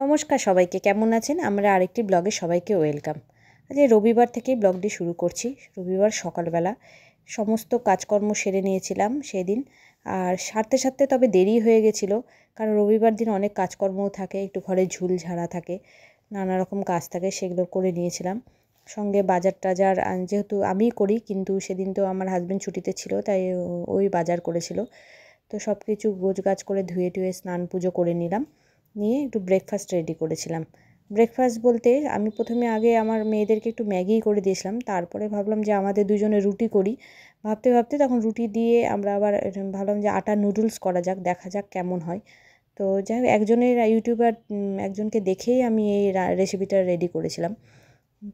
নমস্কার সবাইকে, কেমন আছেন? আমরা আরেকটি ব্লগে সবাইকে ওয়েলকাম। আজ রবিবার থেকেই ব্লগটি শুরু করছি। রবিবার সকালবেলা সমস্ত কাজকর্ম সেরে নিয়েছিলাম সেদিন। আর সারতে তবে দেরি হয়ে গেছিলো, কারণ রবিবার দিন অনেক কাজকর্মও থাকে, একটু ঘরে ঝুল ঝাড়া থাকে, নানা রকম কাজ থাকে, সেগুলো করে নিয়েছিলাম। সঙ্গে বাজার টাজার যেহেতু আমিই করি, কিন্তু সেদিন তো আমার হাজব্যান্ড ছুটিতে ছিল, তাই ওই বাজার করেছিল। তো সব কিছু গোছগাছ করে ধুয়ে টুয়ে স্নান পুজো করে নিলাম, নিয়ে একটু ব্রেকফাস্ট রেডি করেছিলাম। ব্রেকফাস্ট বলতে আমি প্রথমে আগে আমার মেয়েদেরকে একটু ম্যাগি করে দিয়েছিলাম, তারপরে ভাবলাম যে আমাদের দুজনে রুটি করি। ভাবতে তখন রুটি দিয়ে আমরা আবার ভাবলাম যে আটার নুডলস করা যাক, দেখা যাক কেমন হয়। তো যাই হোক, একজনের ইউটিউবার একজনকে দেখেই আমি এই রেসিপিটা রেডি করেছিলাম।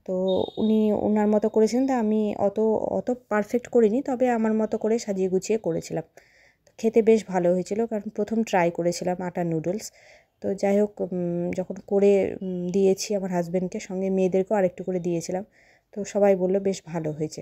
তো উনি ওনার মতো করেছেন, তা আমি অত পারফেক্ট করিনি, তবে আমার মতো করে সাজিয়ে গুছিয়ে করেছিলাম। খেতে বেশ ভালো হয়েছিল, কারণ প্রথম ট্রাই করেছিলাম আটার নুডলস। তো যাই হোক, যখন করে দিয়েছি আমার হাজব্যান্ডকে, সঙ্গে মেয়েদেরকেও আরেকটু করে দিয়েছিলাম, তো সবাই বললো বেশ ভালো হয়েছে।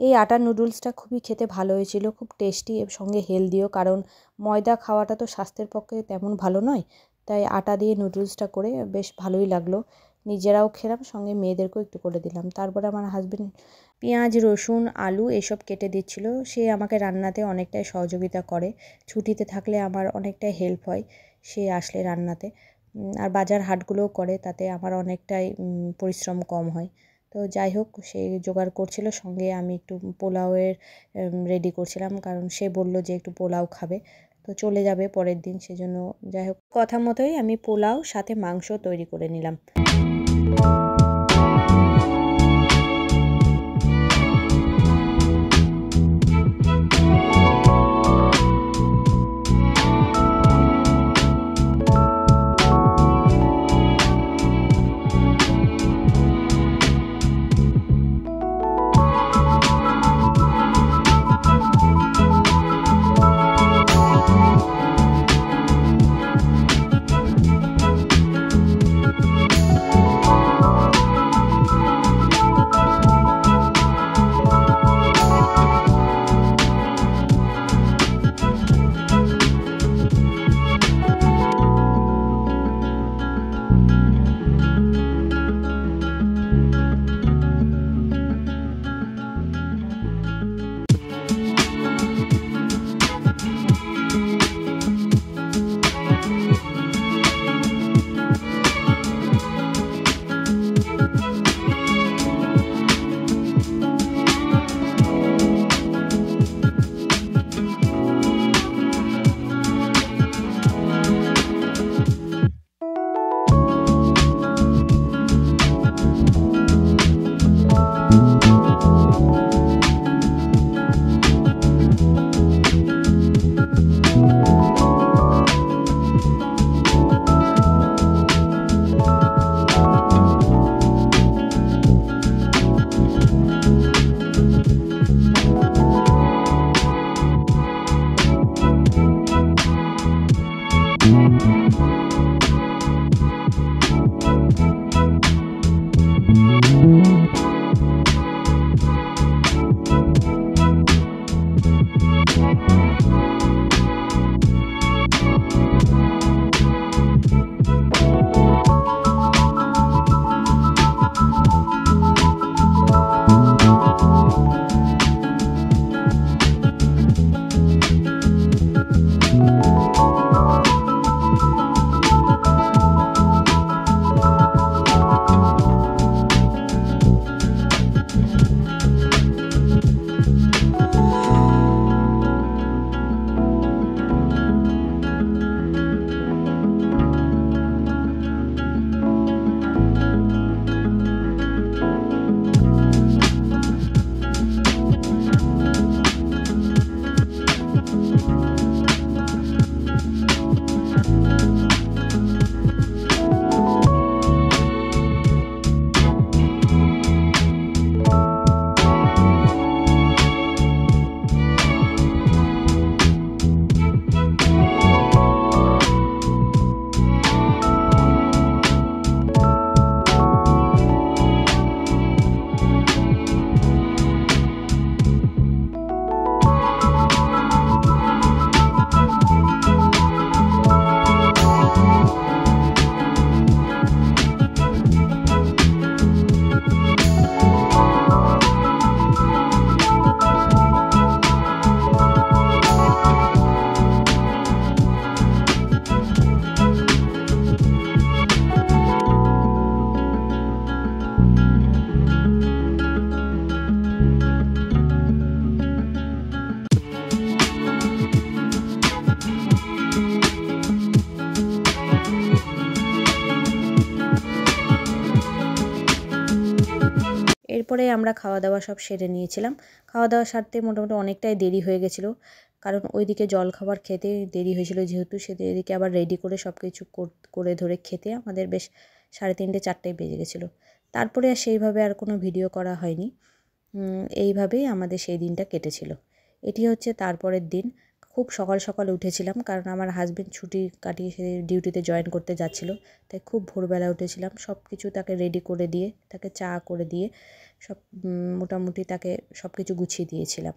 এই আটার নুডলসটা খুবই খেতে ভালো হয়েছিল, খুব টেস্টি, এর সঙ্গে হেলদিও, কারণ ময়দা খাওয়াটা তো স্বাস্থ্যের পক্ষে তেমন ভালো নয়। তাই আটা দিয়ে নুডলসটা করে বেশ ভালোই লাগলো। নিজেরাও খেলাম, সঙ্গে মেয়েদেরকেও একটু করে দিলাম। তারপরে আমার হাজব্যান্ড পেঁয়াজ রসুন আলু এসব কেটে দিচ্ছিল। সে আমাকে রান্নাতে অনেকটাই সহযোগিতা করে, ছুটিতে থাকলে আমার অনেকটাই হেল্প হয় সে আসলে রান্নাতে। আর বাজার হাটগুলোও করে, তাতে আমার অনেকটাই পরিশ্রম কম হয়। তো যাই হোক, সে জোগাড় করছিল, সঙ্গে আমি একটু পোলাওয়ের রেডি করছিলাম, কারণ সে বলল যে একটু পোলাও খাবে, তো চলে যাবে পরের দিন, সেজন্য যাই হোক কথা মতোই আমি পোলাও সাথে মাংস তৈরি করে নিলাম। এরপরে আমরা খাওয়া দাওয়া সব সেরে নিয়েছিলাম। খাওয়া দাওয়া সারতে মোটামুটি অনেকটাই দেরি হয়ে গেছিলো, কারণ ওইদিকে জলখাবার খেতে দেরি হয়েছিল, যেহেতু সেদিকে আবার রেডি করে সব কিছু করে ধরে খেতে আমাদের বেশ 3:30 4টায় বেজে গেছিলো। তারপরে আর সেইভাবে আর কোনো ভিডিও করা হয়নি। এইভাবেই আমাদের সেই দিনটা কেটেছিল। এটি হচ্ছে তারপরের দিন। খুব সকাল সকাল উঠেছিলাম, কারণ আমার হাজব্যান্ড ছুটি কাটিয়ে সে ডিউটিতে জয়েন করতে যাচ্ছিলো, তাই খুব ভোরবেলা উঠেছিলাম। সব কিছু তাকে রেডি করে দিয়ে, তাকে চা করে দিয়ে সব মোটামুটি তাকে সব কিছু গুছিয়ে দিয়েছিলাম।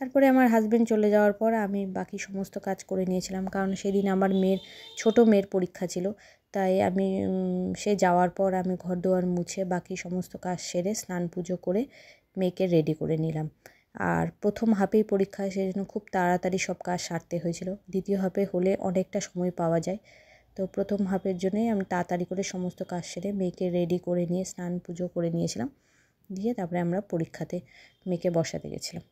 তারপরে আমার হাজব্যান্ড চলে যাওয়ার পর আমি বাকি সমস্ত কাজ করে নিয়েছিলাম, কারণ সেদিন আমার ছোটো মেয়ের পরীক্ষা ছিল। তাই আমি সে যাওয়ার পর আমি ঘরদোয়ার মুছে বাকি সমস্ত কাজ সেরে স্নান পুজো করে মেয়েকে রেডি করে নিলাম। আর প্রথম হাফেই পরীক্ষা, সেই জন্য খুব তাড়াতাড়ি সব কাজ সারতে হয়েছিল। দ্বিতীয় হাফে হলে অনেকটা সময় পাওয়া যায়, তো প্রথম হাফের জন্যই আমি তাড়াতাড়ি করে সমস্ত কাজ সেরে মেয়েকে রেডি করে নিয়ে স্নান পুজো করে নিয়েছিলাম। দিয়ে তারপরে আমরা পরীক্ষাতে মেয়েকে বসাতে গেছিলাম।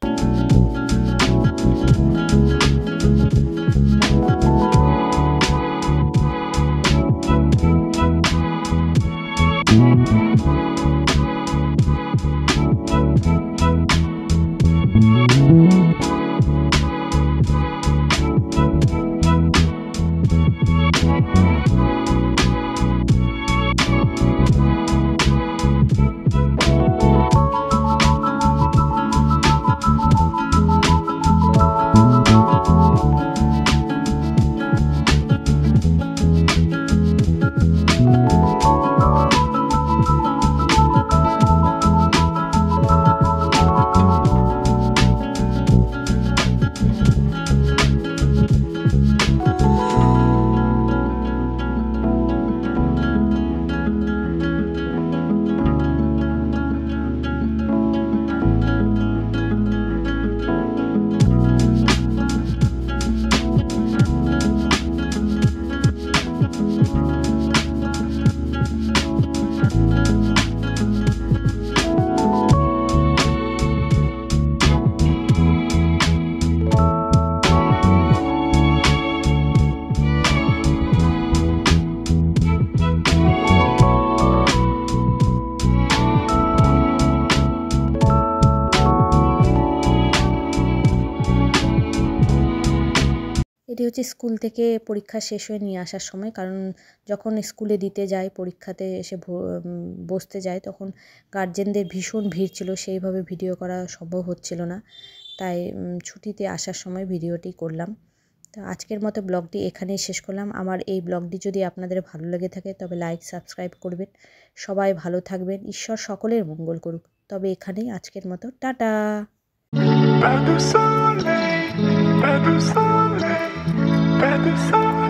হচ্ছে স্কুল থেকে পরীক্ষা শেষ হয়ে নিয়ে আসার সময়, কারণ যখন স্কুলে দিতে যাই পরীক্ষাতে এসে বসতে যাই তখন গার্জেনদের ভীষণ ভিড় ছিল, সেইভাবে ভিডিও করা সম্ভব হচ্ছিল না, তাই ছুটিতে আসার সময় ভিডিওটি করলাম। তো আজকের মতো ব্লগটি এখানেই শেষ করলাম। আমার এই ব্লগটি যদি আপনাদের ভালো লেগে থাকে তবে লাইক সাবস্ক্রাইব করবেন। সবাই ভালো থাকবেন, ঈশ্বর সকলের মঙ্গল করুক। তবে এখানেই আজকের মতো tata. Pas de soleil, pas de soleil, pas de soleil.